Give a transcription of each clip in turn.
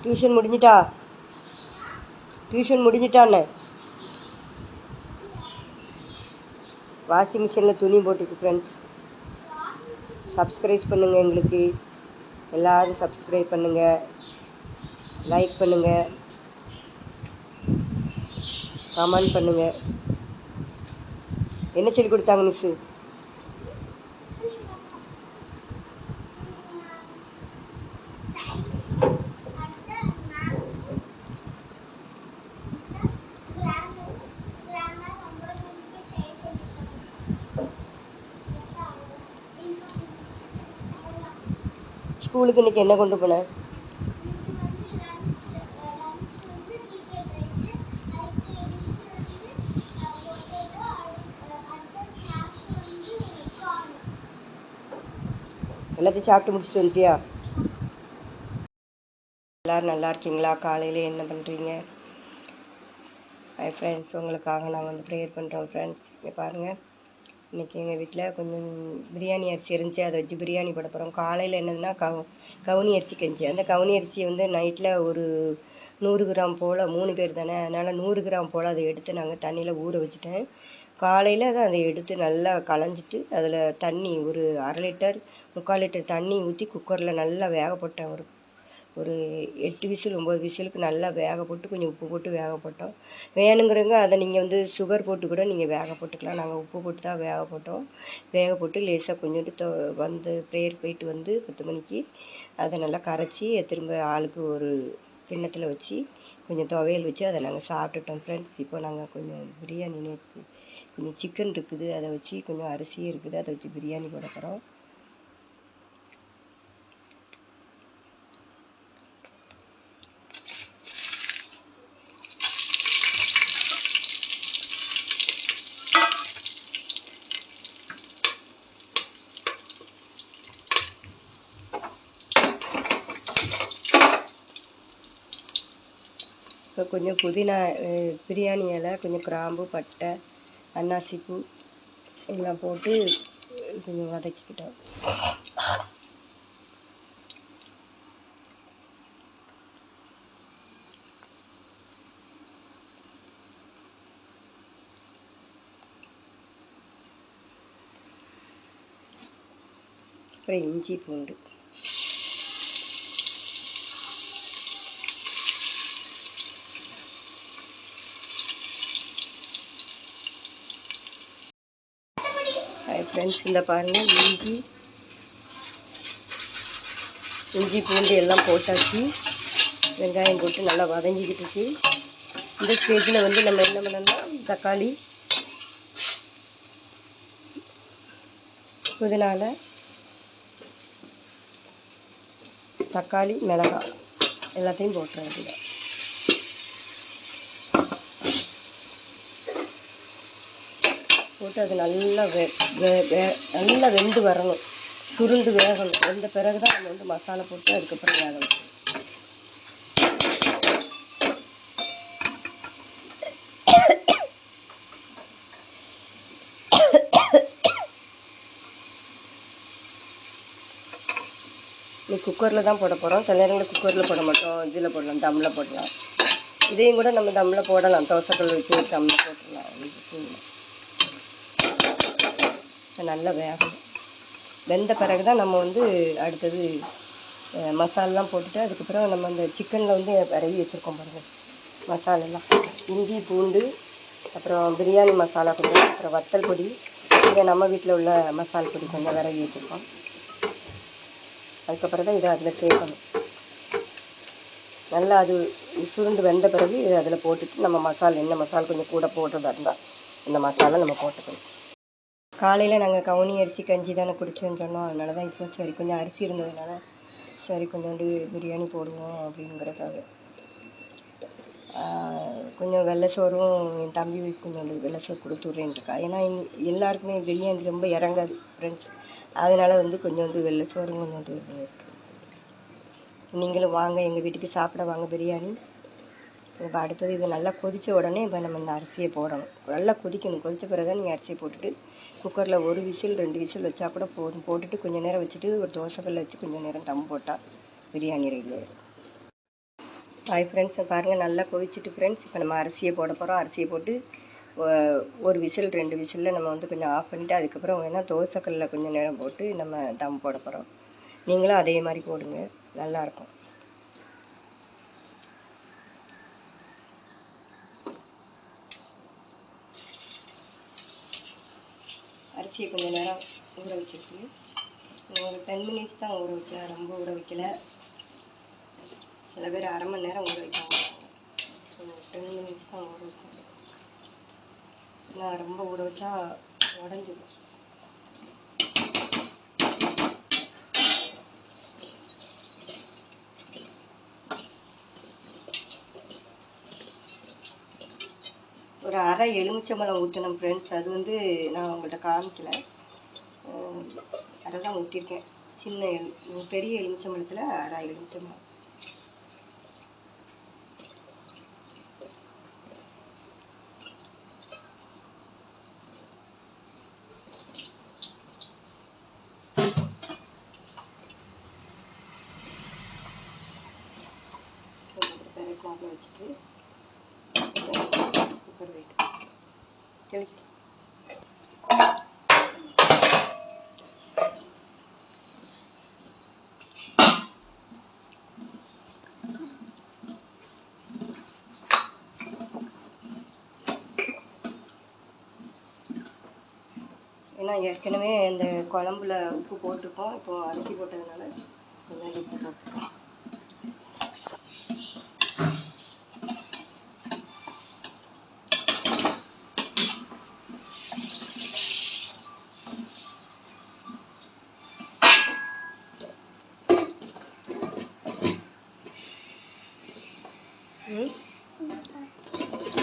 Tuition முடிஞ்சிட்டான்னு washing மிஷினில் துணி போட்டுருக்கு ஃப்ரெண்ட்ஸ். சப்ஸ்கிரைப் பண்ணுங்கள், எங்களுக்கு எல்லோரும் சப்ஸ்கிரைப் பண்ணுங்கள், லைக் பண்ணுங்கள், கமெண்ட் பண்ணுங்கள். என்ன சொல்லி கொடுத்தாங்க மிஸ்ஸு? ஸ்கூலுக்கு இன்னைக்கு என்ன கொண்டு போனேன்? எல்லாத்தையும் சாப்பிட்டு முடிச்சுட்டு வந்துட்டியா? எல்லோரும் நல்லா இருக்கீங்களா? காலையில் என்ன பண்ணுறீங்க? ஹாய் ஃப்ரெண்ட்ஸ், உங்களுக்காக நான் வந்து ப்ரேயர் பண்ணுறோம் ஃப்ரெண்ட்ஸ். இங்கே பாருங்கள், இன்றைக்கி எங்கள் வீட்டில் கொஞ்சம் பிரியாணி அரிசி இருந்துச்சு, அதை வச்சு பிரியாணி போட போகிறோம். காலையில் என்னதுன்னா கவுனி அரிசி கஞ்சி. அந்த கவுனி அரிசியை வந்து நைட்டில் ஒரு 100 கிராம் போல், 3 பேர் தானே, அதனால் 100 கிராம் போல் அதை எடுத்து நாங்கள் தண்ணியில் ஊற வச்சுட்டேன். காலையில் தான் அதை எடுத்து நல்லா களைஞ்சிட்டு அதில் தண்ணி ஒரு 1/2 லிட்டர் 3/4 லிட்டர் தண்ணி ஊற்றி குக்கரில் நல்லா வேக போட்டேன். ஒரு 8 விசில் 9 விசிலுக்கு நல்லா வேக போட்டு கொஞ்சம் உப்பு போட்டு வேக போட்டோம். வேணுங்கிறவங்க அதை நீங்கள் வந்து சுகர் போட்டு கூட நீங்கள் வேக போட்டுக்கலாம். நாங்கள் உப்பு போட்டு தான் வேக போட்டோம். வேக போட்டு லேசாக கொஞ்சோண்டு வந்து ப்ரேயர் போயிட்டு வந்து 10 மணிக்கு அதை நல்லா கரைச்சி திரும்ப ஆளுக்கு ஒரு கிண்ணத்தில் வச்சு கொஞ்சம் துவையல் வச்சு அதை நாங்கள் சாப்பிட்டுட்டோம் ஃப்ரெண்ட்ஸ். இப்போ நாங்கள் கொஞ்சம் பிரியாணி நேற்று கொஞ்சம் சிக்கன் இருக்குது, அதை வச்சு கொஞ்சம் அரிசியும் இருக்குது, அதை வச்சு பிரியாணி போட போகிறோம். இப்போ கொஞ்சம் புதினா பிரியாணி இலை, கொஞ்சம் கிராம்பு, பட்டை, அன்னாசிப்பூ எல்லாம் போட்டு கொஞ்சம் வதக்கிக்கிட்டோம். அப்புறம் இஞ்சி பூண்டு ஃப்ரெண்ட்ஸ். இந்த பாருங்கள், இஞ்சி பூண்டு எல்லாம் போட்டாச்சு. வெங்காயம் போட்டு நல்லா வதங்கிக்கிட்டு இருக்கு. இந்த ஸ்டேஜில் வந்து நம்ம என்ன பண்ணோம்னா தக்காளி, புதினால, தக்காளி, மிளகாய் எல்லாத்தையும் போட்டுறது. போட்டு அது நல்லா நல்லா வெந்து வரணும், சுருண்டு வேகணும். வெந்த பிறகு தான் நம்ம வந்து மசாலா போட்டு அதுக்கப்புறம் வேக வைக்கணும். நீ குக்கரில் தான் போட போகிறோம். சில நேரங்களில் குக்கரில் போட மாட்டோம், இதில் போடலாம், தம்மில் போடலாம். இதையும் கூட நம்ம தம்மில் போடலாம், தோசைக்கல் வச்சு தம்மில் போட்டுடலாம். நல்லா வேகணும். வெந்த பிறகு தான் நம்ம வந்து அடுத்தது மசாலெலாம் போட்டுட்டு அதுக்கப்புறம் நம்ம அந்த சிக்கனில் வந்து விரவி வச்சுருக்கோம் பாருங்கள் மசாலெல்லாம். இஞ்சி பூண்டு, அப்புறம் பிரியாணி மசாலா கொஞ்சம், அப்புறம் வத்தல் பொடி, இங்கே நம்ம வீட்டில் உள்ள மசாலா பொடி கொஞ்சம் விரவி வச்சுருக்கோம். அதுக்கப்புறம் தான் இதை அதில் சேர்க்கணும். நல்லா அது சுருண்டு வெந்த பிறகு இதை அதில் போட்டுட்டு நம்ம மசாலா என்ன மசாலா கொஞ்சம் கூட போடுறதா இருந்தால் இந்த மசாலா நம்ம போட்டுக்கணும். காலையில் நாங்கள் கவுனி அரிசி கஞ்சி தானே குடிச்சோன்னு சொன்னோம், அதனால தான் இப்போ சரி கொஞ்சம் அரிசி இருந்ததுனால சரி கொஞ்சோண்டு பிரியாணி போடுவோம் அப்படிங்கிறதுக்காக. கொஞ்சம் வெள்ளை சோறும் என் தம்பி கொஞ்சோண்டு வெள்ளை சோறு கொடுத்து விட்றேன்ருக்கா. ஏன்னா எல்லாருக்குமே பிரியாணி ரொம்ப இறங்காது ஃப்ரெண்ட்ஸ், அதனால் வந்து கொஞ்சோண்டு வெள்ளை சோறும் கொஞ்சோண்டு நீங்களும் வாங்க எங்கள் வீட்டுக்கு சாப்பிட வாங்க பிரியாணி. இப்போ அடுத்தது இது நல்லா கொதித்த உடனே இப்போ நம்ம இந்த அரிசியை போடணும். நல்லா கொதிக்கணும். கொதித்த பிறகு நீங்கள் அரிசியை போட்டுட்டு குக்கரில் 1 விசில் 2 விசில் வச்சா கூட போதும். போட்டுட்டு கொஞ்சம் நேரம் வச்சுட்டு ஒரு தோசைக்கல்ல வச்சு கொஞ்சம் நேரம் தம் போட்டால் பிரியாணி ரெடி ஆகிடும். ஹாய் ஃப்ரெண்ட்ஸ், பாருங்கள் நல்லா கொதிச்சுட்டு ஃப்ரெண்ட்ஸ். இப்போ நம்ம அரிசியை போட போகிறோம். அரிசியை போட்டு ஒரு விசில் 2 விசிலில் நம்ம வந்து கொஞ்சம் ஆஃப் பண்ணிவிட்டு அதுக்கப்புறம் வேணால் தோசைக்கல்லில் கொஞ்சம் நேரம் போட்டு நம்ம தம் போட போகிறோம். நீங்களும் அதே மாதிரி போடுங்க, நல்லாயிருக்கும். அரிசியை கொஞ்சம் நேரம் ஊற வச்சுருக்கு. ஒரு 10 மினிட்ஸ் தான் ஊற வைக்கல, ரொம்ப ஊற வைக்கல. சில பேர் அரை மணி நேரம் ஊற வைக்காங்க. 10 மினிட்ஸ் தான் ஊற வைக்கணும். நான் ரொம்ப ஊற வச்சா உடஞ்சிடும். ஒரு அரை எலுமிச்சம்பழம் ஊற்றணும் ஃப்ரெண்ட்ஸ். அது வந்து நான் உங்கள்கிட்ட காமிக்கல, அரை தான் ஊற்றிருக்கேன். பெரிய எலுமிச்சம்பழத்தில் அரை எலுமிச்சம்பழம். வச்சுட்டு குக்கர் வெயிட் ஏன்னா ஏற்கனவே இந்த குழம்புல உப்பு போட்டிருக்கோம். இப்போ அரிசி போட்டதுனால கொஞ்சம் உப்பு போட்டிருக்கோம்.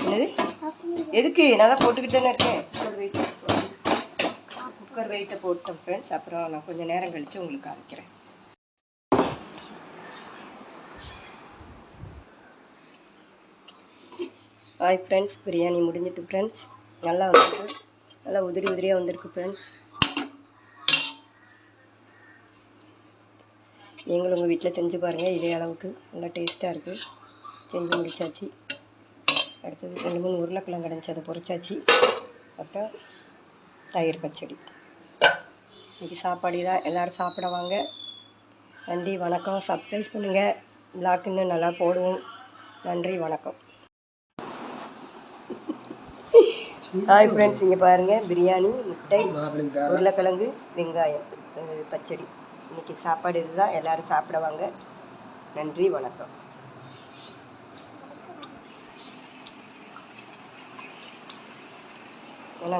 என்னது? எதுக்கு? நான் தான் போட்டுக்கிட்டு தானே இருக்கேன். குக்கர் வெயிட்டை போட்டேன் ஃப்ரெண்ட்ஸ். அப்புறம் நான் கொஞ்சம் நேரம் கழித்து உங்களுக்கு காமிக்கிறேன். ஹாய் ஃப்ரெண்ட்ஸ், பிரியாணி முடிஞ்சிட்டு ஃப்ரெண்ட்ஸ். நல்லா வந்துருக்கு, நல்லா உதிரி உதிரியாக வந்திருக்கு ஃப்ரெண்ட்ஸ். நீங்களும் உங்கள் வீட்டில் செஞ்சு பாருங்கள். இதே அளவுக்கு நல்லா டேஸ்ட்டாக இருக்குது. செஞ்சு முடிச்சாச்சு. அடுத்தது 2-3 உருளைக்கிழங்கு கிடந்துச்சு, அதை பொரிச்சாச்சு. அப்புறம் தயிர் பச்சடி. இன்றைக்கி சாப்பாடு தான். எல்லோரும் சாப்பிட வாங்க. நன்றி, வணக்கம். சப்ஸ்கிரைப் பண்ணுங்கள். விளாக் இன்னும் நல்லா போடுவோம். நன்றி, வணக்கம். ஹாய் ஃப்ரெண்ட்ஸ், இங்கே பாருங்கள், பிரியாணி, முட்டை, உருளைக்கிழங்கு, வெங்காயம் பச்சடி. இன்றைக்கி சாப்பாடு இதுதான். எல்லோரும் சாப்பிட வாங்க. நன்றி, வணக்கம். என்ன